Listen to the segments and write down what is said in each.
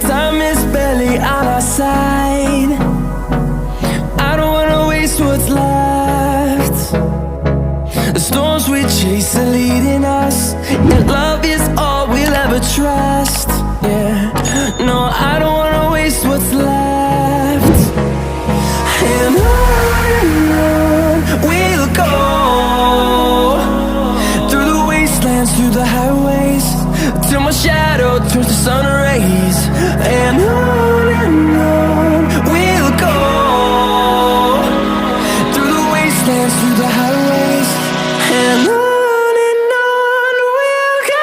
Time is barely on our side. I don't wanna waste what's left. The storms we chase are leading us, and love is all we'll ever trust. Yeah, no, I don't wanna waste what's left. And on we'll go, through the wastelands, through the highways, till my shadow turns to sun rays. And on we'll go, through the wastelands, through the highways, and on we'll go.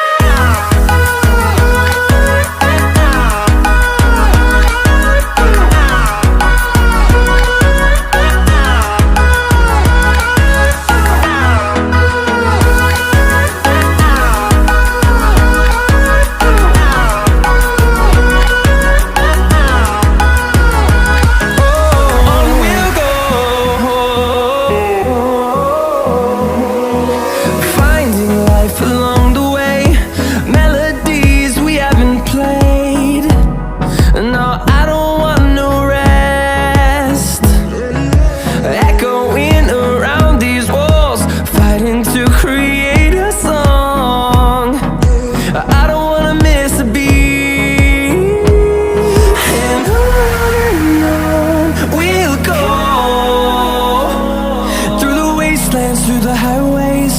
Through the highways,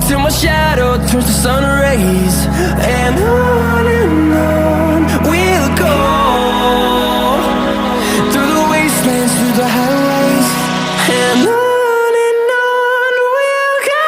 till my shadow turns to sun rays. And on we'll go, through the wastelands, through the highways, and on we'll go.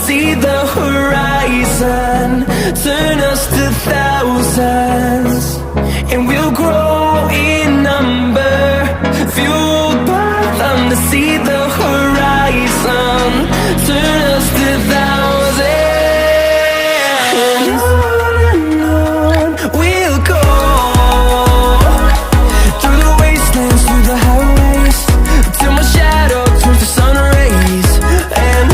See the horizon turn us to thousands, and we'll grow in number, fueled by them. To see the horizon turn us to thousands, and on we'll go, through the wastelands, through the highways, till my shadow turns to sun rays. And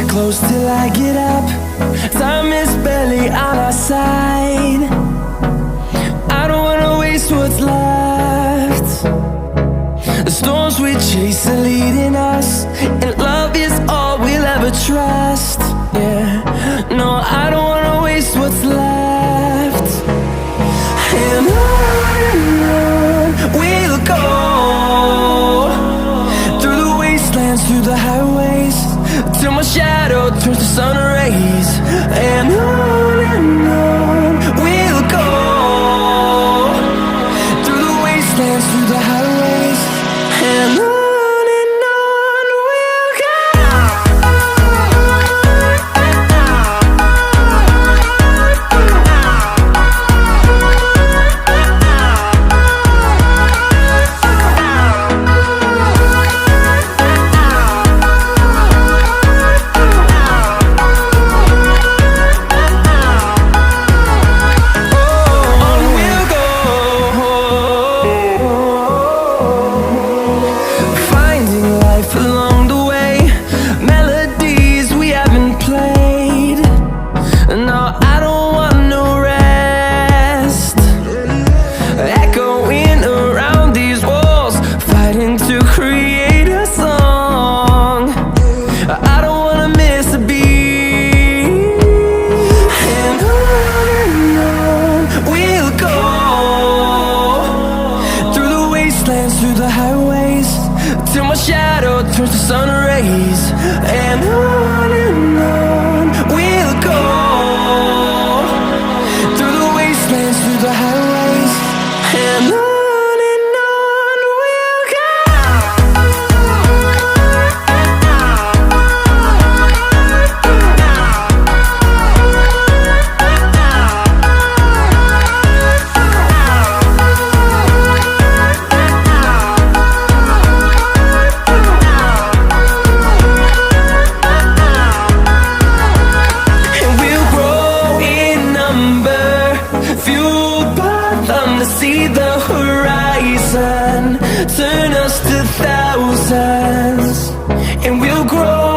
close till I get up. Time is barely on our side. I don't wanna waste what's left. The storms we chase are leading us, and love is all we'll ever trust. Yeah, no, I don't wanna waste what's left. And on we'll go, through the wastelands, through the highways, till my shadow turns to sun rays. And on we'll go, through the wastelands, through the highways, and on we'll go. turns to sun rays, and on we'll go, through the wastelands, through the highways, and on we'll go. See the horizon, turn us to thousands, and we'll grow